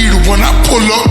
तीड़ when I pull up.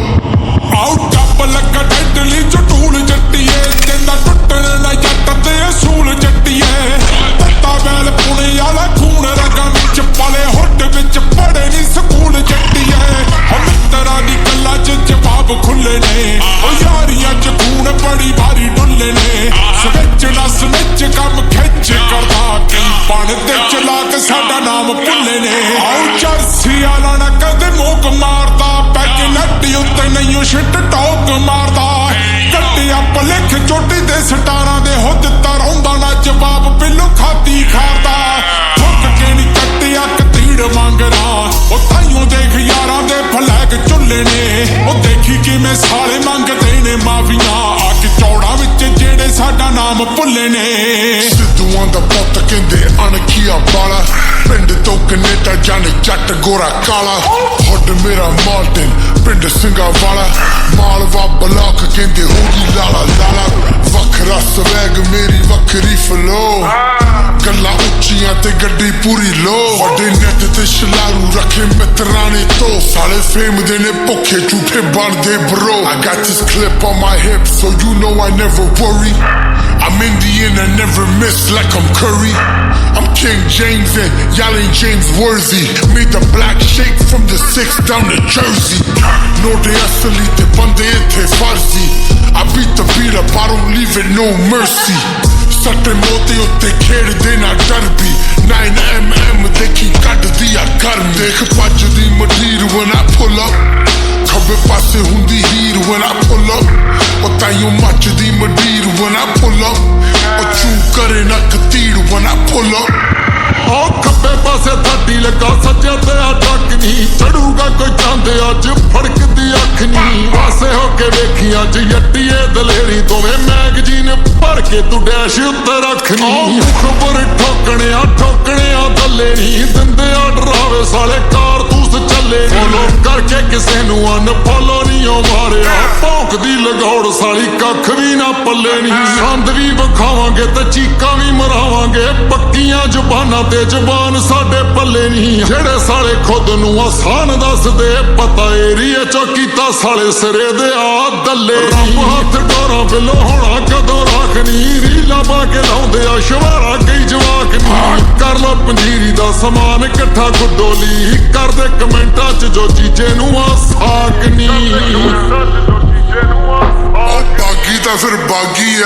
ਆਉ ਟੱਪ ਲੱਗਾ ਟੈਂਡਲੀ ਚ ਢੂਲ ਜੱਟੀਏ ਕਹਿੰਦਾ ਟੁੱਟਣ ਨਾ ਜੱਟ ਤੇ ਅਸੂਲ ਜੱਟੀਏ ਤੱਤਾ ਬੈਲ ਪੁਣੇ ਵਾਲਾ ਖੂਨ ਰਗਾਂ ਵਿੱਚ ਪਾਲੇ ਹੁੱਡ ਵਿੱਚ ਪੜੇ ਨਹੀਂ ਸਕੂਲ ਜੱਟੀਏ ਮਿੱਤਰਾਂ ਦੀ ਗੱਲਾਂ ਚ ਜਵਾਬ ਖੁੱਲੇ ਨੇ ਉਹ ਯਾਰੀਆਂ ਚ ਖੂਨ ਬੜੀ ਭਾਰੀ ਡੁੱਲੇ ਨੇ ਸਵਿੱਚ ਨਾ ਸਵਿੱਚ ਕੰਮ ਖਿੱਚ ਕਰਦਾ ਕਈ ਬਣ ਤੇ ਚਲਾਕ ਸਾਡਾ ਨਾਮ ਭੁੱਲੇ ਨੇ ਆਉ ਚਰਸੀ ਵਾਲਾ ਨਾ ਕਦੇ ਮੋਕ ਮਾਰਦਾ ਪੈਕ ਲੱਡੀ ਉੱਤੇ ਨਹੀਂ ਸ਼ਿਟ ਟੌਕ ਮਾਰਦਾ ਕੱਟਿਆ ਭਲੇਖ ਚੋਟੀ ਦੇ ਸਟਾਰਾਂ ਦੇ ਹੁੱਦ ਤਰੋਂਦਾ ਨਾ ਜਵਾਬ ਪਿੱਲੂ ਖਾਦੀ ਖਾਰਦਾ ਠੁੱਕ ਕੇ ਨਹੀਂ ਕੱਟਿਆ ਕਤੀੜ ਮੰਗਦਾ ਉਹ ਤਾਈਓ ਦੇਖ ਯਾਰਾਂ ਦੇ ਫਲੈਗ ਚੁੱਲੇ ਨੇ ਉਹ ਦੇਖੀ ਕਿਵੇਂ ਸਾਲੇ ਮੰਗਦੇ ਨੇ ਮਾਫੀਆਂ ਆ ਕੇ ਚੌੜਾ ਵਿੱਚ ਜਿਹੜੇ ਸਾਡਾ ਨਾਮ ਭੁੱਲੇ ਨੇ ਸਿੱਧੂਆਂ ਦਾ ਪੁੱਤ ਕਹਿੰਦੇ ਅਣਖੀਆ ਵਾਲਾ ਪਿੰਡ ਤੋਂ ਕਨੇਡਾ ਜਾਣੇ ਜੱਟ ਗੋਰਾ ਕਾਲਾ ਹੁੱਡ ਮੇਰਾ ਮਾਲਟਨ ਪਿੰਡ ਸਿੰਘਾਂ ਵਾਲਾ ਮਾਲਵਾ ਬਲਾਕ ਕਹਿੰਦੇ ਹੋਗੀ ਲਾਲਾ ਲਾਲਾ ਵੱਖਰਾ ਸਵੈਗ ਮੇਰੀ ਵੱਖਰੀ ਫਲੋ ਗੱਲਾਂ ਉੱਚੀਆਂ ਤੇ ਗੱਡੀ ਪੂਰੀ ਲੋ ਵੱਡੇ ਨੈਟ ਤੇ ਛਲਾਰੂ ਰੱਖੇ ਮਿੱਤਰਾਂ ਨੇ ਤੋਂ ਸਾਲੇ ਫੇਮ ਦੇ ਨੇ ਭੁੱਖੇ ਝੂਠੇ ਬਣਦੇ bro I got this clip on my hip so you know I never worry I'm Indian and never miss like I'm Curry I'm King James and y'all ain't James Worthy Made the black shake from the 6 down to Jersey No de asali te bande ithe farzi I beat the beat up, I don't leave it no mercy Satte moti utte khedde na dar bhi 9mm dekhi kaddi a garm Dekh bajdi mandir when I pull up Khabbe paase hundi heer when I pull up O taiyo machdi mandir when I pull up O choo kare na kateed when I pull up ਓ ਖੱਬੇ ਪਾਸੇ ਥੱਡੀ ਲੱਗਾ ਸੱਜੇ ਤੇ ਆ ਟੱਕ ਨਹੀਂ ਚੜੂਗਾ ਕੋਈ ਚੰਦ ਅੱਜ ਫੜਕਦੀ ਅੱਖ ਨਹੀਂ ਵਾਸੇ ਹੋ ਕੇ ਵੇਖੀ ਅੱਜ ਜੱਟੀਏ ਦਲੇਰੀ ਦੋਵੇਂ ਮੈਗਜ਼ੀਨ ਭਰ ਕੇ ਤੂੰ ਡੈਸ਼ ਉੱਤੇ ਰੱਖਨੀ ਖਬਰ ਠੋਕਣਿਆ ਦੱਲੇ ਨਹੀਂ ਦਿੰਦੇ ਆ ਡਰਾਵੇ ਸਾਲੇ ਕਾਰਤੂਸ ਚੱਲੇ ਫੋਲੋ ਕਰਕੇ ਕਿਸੇ ਨੂੰ ਅਨਫੋਲੋ ਨਹੀਂ ਮਾਰਿਆ ਭੌਂਕਦੀ ਲਗੌੜ ਸਾਲੀ ਕੱਖ ਵੀ ਨਾ ਪੱਲੇ ਨਹੀਂ ਸੰਦ ਵੀ ਵਿਖਾਵਾਂਗੇ ਤੇ ਚੀਕਾਂ ਵੀ ਮਰਾਵਾਂਗੇ ਪੱਕੀਆਂ ਜ਼ੁਬਾਨਾਂ ਤੇ ਜ਼ਬਾਨ ਸਾਡੇ ਪੱਲੇ ਨਹੀਂ ਜਿਹੜੇ ਸਾਲੇ ਖੁਦ ਨੂੰ ਆਸਾਨ ਦੱਸਦੇ ਪਤਾ ਏਰੀਏ ਚੋਂ ਕੀਤਾ ਸਾਲੇ ਸਿਰੇ ਦੇ ਆ ਦੱਲੇ ਰੱਬ ਹੱਥ ਡੋਰਾਂ ਬਿੱਲੋ ਹੋਣਾ ਕਦੋਂ ਰੱਖਣੀ ਰੀਲਾਂ ਪਾ ਕੇ ਲਾਉਂਦੇ ਆ ਸ਼ਵਾਰਾ ਕਈ ਜਵਾਕ ਨਹੀਂ ਕਰ ਲੋ ਪੰਜੀਰੀ ਦਾ ਸਮਾਨ ਇਕੱਠਾ ਗੁੱਡੋਲੀ ਕਰਦੇ ਕਮੈਂਟਾਂ ਚ ਜੋ ਚੀਜ਼ੇ ਨੂੰ ਆ ਸਾਕ ਨਹੀਂ ਉਹ ਬਾਗੀ ਤਾਂ ਫਿਰ ਬਾਗੀ ਆ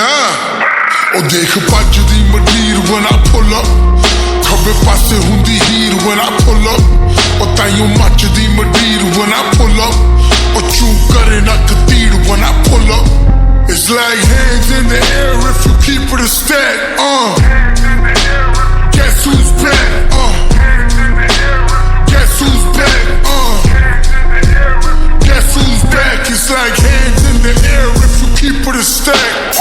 ਉਹ ਦੇਖ ਭੱਜਦੀ ਮੰਡੀਰ when I pull up ਖੱਬੇ ਪਾਸੇ ਹੁੰਦੀ Heer when I pull up ਉਹ ਤਾਈਓ ਮੱਚਦੀ ਮੰਡੀਰ when I pull up ਉਹ ਚੂ ਕਰੇ ਨਾ ਕਤੀੜ when I pull up It's like hands in the air if you keep it a stack Guess who's back Guess who's back Guess who's back It's like hands in the air if you keep it a stack